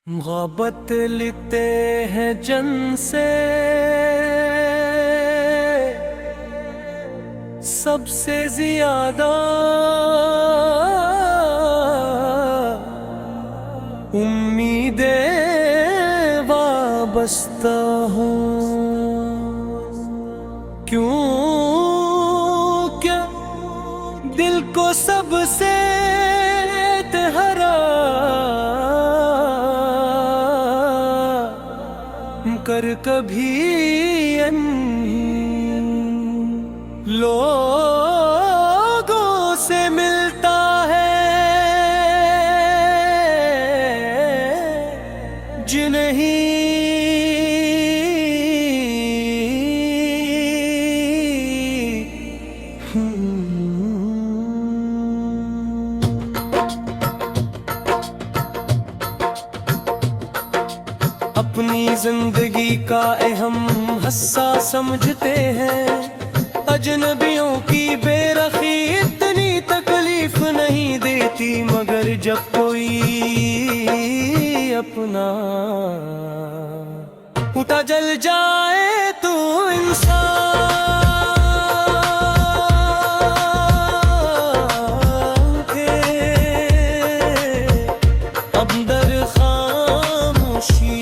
मोहब्बत लिखते हैं जन से सबसे ज्यादा, उम्मीदें वाबस्ता हूँ। क्यों क्या दिल को सबसे हरा कर कभी लोगों से मिलता है जिन्हें अपनी जिंदगी का अहम हिस्सा समझते हैं। अजनबियों की बेरखी इतनी तकलीफ नहीं देती, मगर जब कोई अपना उठा जल जाए तो इंसान के अंदर खामोशी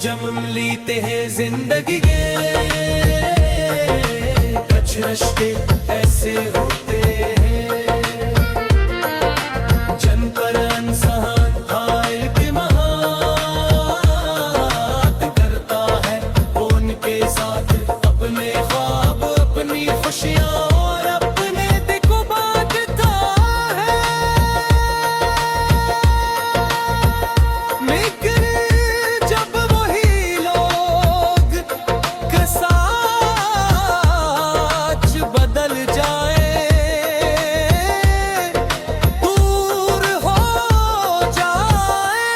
जम लीते हैं जिंदगी के कुछ रिश्ते ऐसे होते हैं जन पर इंसान हाय के महात करता है। उनके साथ अपने ख्वाब अपनी खुशियां और अपने दिल को बांटता है। लेकिन जब बदल जाए, दूर हो जाए,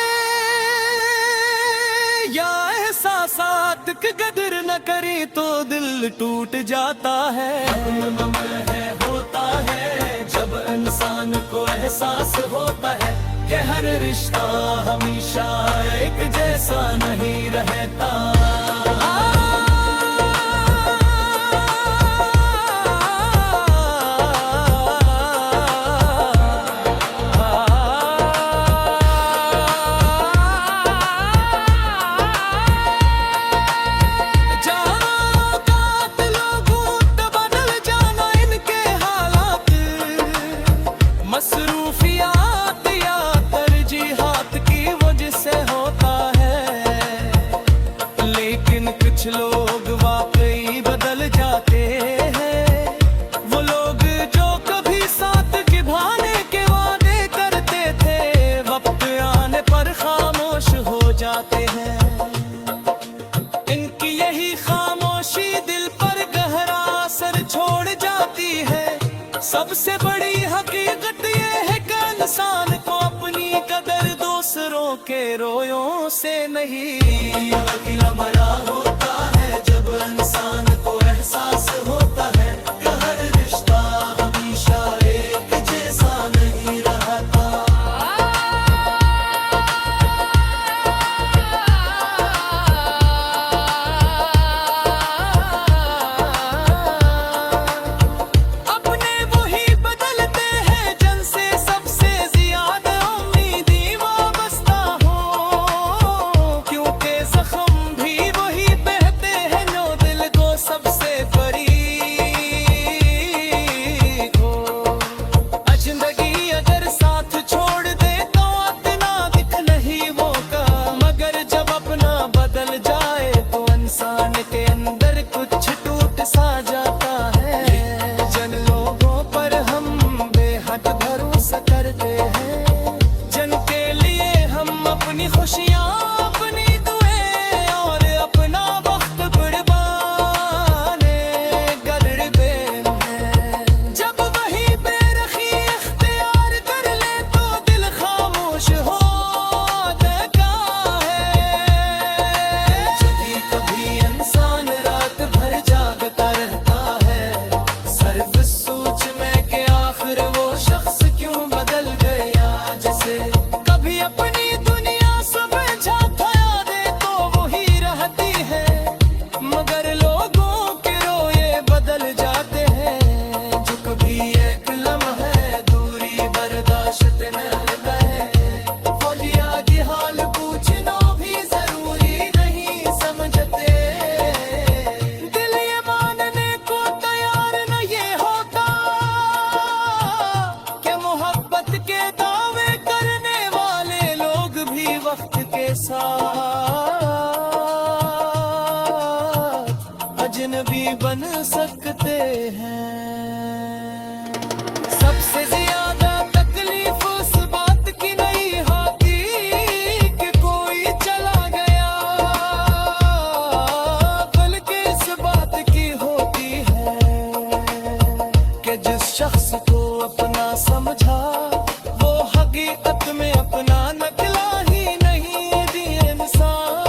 या एहसासात की कदर न करे तो दिल टूट जाता है। होता है जब इंसान को एहसास होता है कि हर रिश्ता हमेशा एक जैसा नहीं रहता। मसरूफियात या तरजीहात की वजह से होता है, लेकिन कुछ लोग वाकई बदल जाते हैं। वो लोग जो कभी साथ निभाने के वादे करते थे, वक्त आने पर खामोश हो जाते हैं। इनकी यही खामोशी दिल पर गहरा असर छोड़ जाती है। सबसे बड़ी हकीकत ये है कि इंसान को अपनी कदर दूसरों के रोयों से नहीं मरा होता है। जब इंसान को एहसास होता है कि हर रिश्ता हमेशा एक जैसा नहीं रहता। ज़ख्म बन सकते हैं। सबसे ज्यादा तकलीफ उस बात की नहीं होती कि कोई चला गया, बल्कि इस बात की होती है कि जिस शख्स को अपना समझा वो हकीकत में अपना निकला ही नहीं। ये इंसान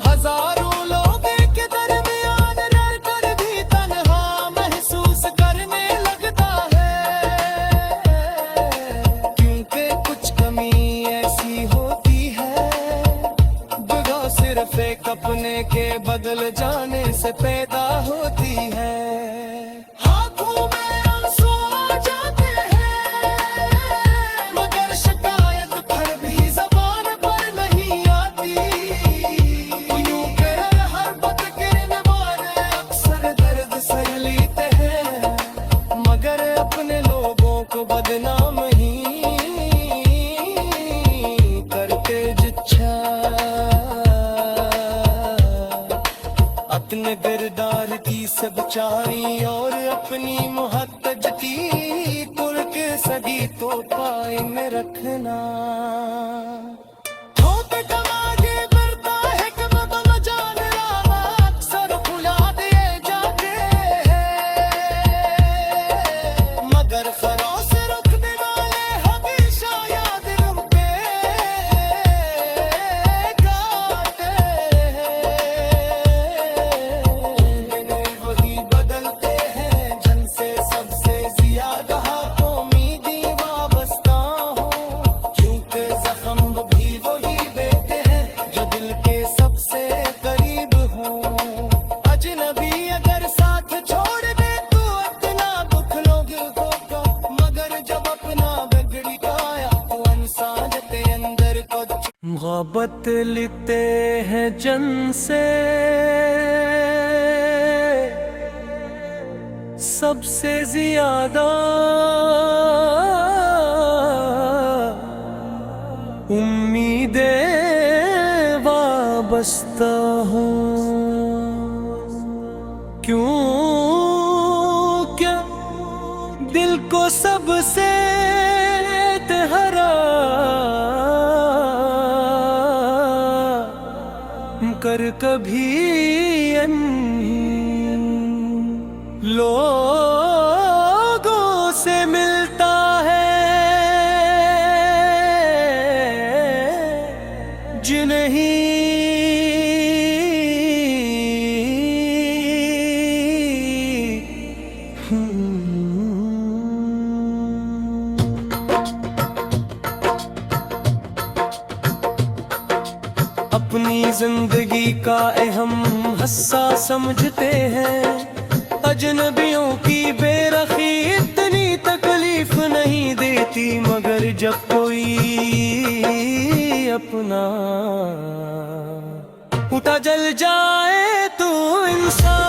हजारों लोगों के दरमियान रहकर भी तन्हा महसूस करने लगता है, क्योंकि कुछ कमी ऐसी होती है जगह सिर्फ एक अपने के बदल जाने से पैदा होती है। आँखों में आंसू आ जाते हैं मगर शिकायत पर भी जबान पर नहीं आती। यूं कर हर बात गिरने वाले अक्सर दर्द सह लेते हैं मगर अपने लोगों को बदनाम ही करते जिच्छा। अपने किरदार की सच्चाई और अपनी मुहत्तज की तुर्क सगी तो पाए में रखना। होते कमागे बढ़ता है कि बदल जाने वाला अक्सर खुला दिए जाते हैं मगर खरों से रुकने वाले हमेशा याद हम पे गाते हैं। वही बदलते हैं जिनसे सबसे ज्यादा उम्मीदी वाबस्ता हो, क्योंकि जख्म भी वही देते हैं जो दिल के सबसे करीब हो। अजनबी अगर साथ छोड़ दे तो इतना दुख लोग होगा मगर जब अपना बिगड़ी गाया तो इंसान के अंदर को मोहब्बत लिखते हैं जन से सबसे ज्यादा उम्मीदें वाबस्ता हूँ। क्यों क्या दिल को सबसे हरा कर कभी लोगों से मिलता है जिन्हें अपनी जिंदगी का अहम हिस्सा समझते हैं। अजनबियों की बेरखी इतनी तकलीफ नहीं देती मगर जब कोई अपना उठा जल जाए तो इंसान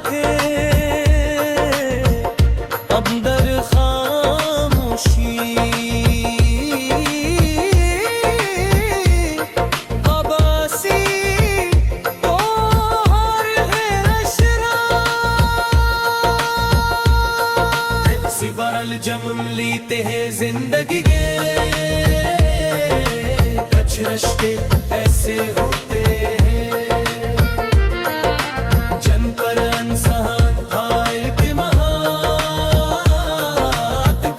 के अंदर खामोशी जम लेते हैं जिंदगी के कुछ रिश्ते ऐसे होते हैं जन पर इंसान हाय के महात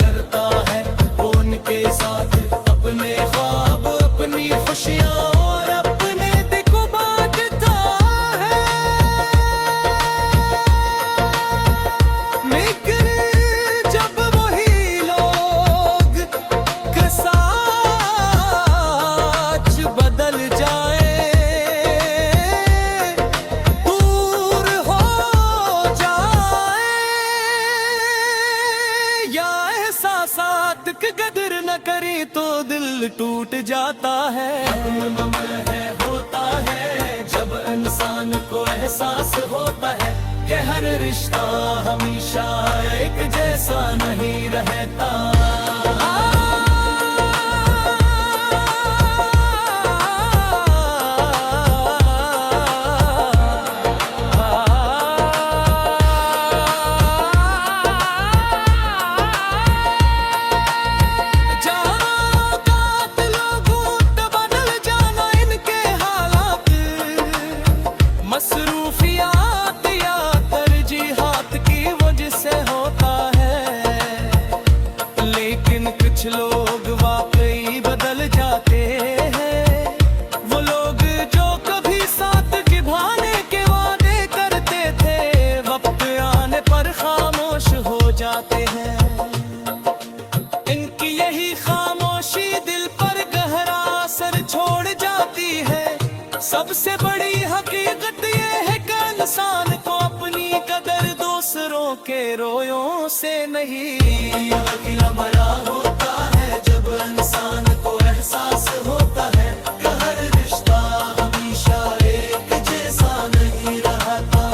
करता है उनके साथ अपने ख्वाब अपनी खुशियाँ और अपने दिल को बांटता है। लेकिन कदर न करे तो दिल टूट जाता है। होता है जब इंसान को एहसास होता है कि हर रिश्ता हमेशा एक जैसा नहीं रहता। कुछ लोग वाकई बदल जाते हैं, वो लोग जो कभी साथ निभाने के वादे करते थे, वक्त आने पर खामोश हो जाते हैं। इनकी यही खामोशी दिल पर गहरा असर छोड़ जाती है। सबसे बड़ी हकीकत ये है कि इंसान को अपनी कदर दूसरों के रोयों से नहीं, अकेला मरा होता है जब इंसान को एहसास होता है कि हर रिश्ता हमेशा एक जैसा नहीं रहता।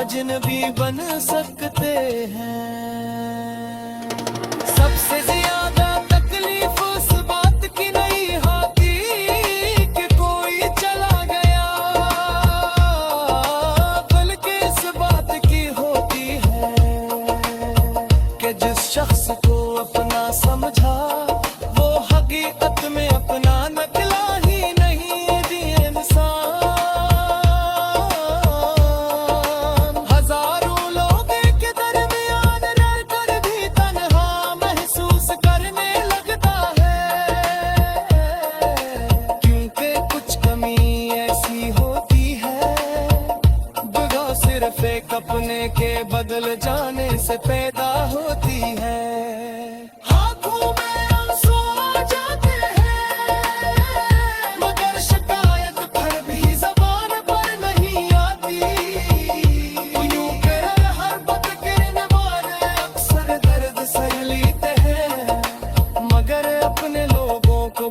अजनबी बन सकते हैं। सबसे ज्यादा तकलीफ उस बात की नहीं होती कि कोई चला गया, बल्कि इस बात की होती है कि जिस शख्स को अपना समझा वो हकीकत में अपना निकला ही नहीं। हजारों लोग के दरमियान रहकर भी तन्हा महसूस करने लगता है, क्योंकि कुछ कमी ऐसी होती है जगह सिर्फ एक अपने के बदल जाने से पैदा होती है।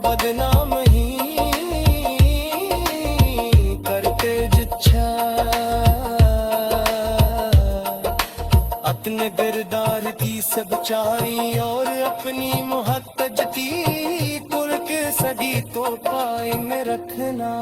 बदनाम ही करते जिच्छा अपने किरदार की सच्चाई और अपनी मुहत्तजती तुर्क सदी तो कायम रखना।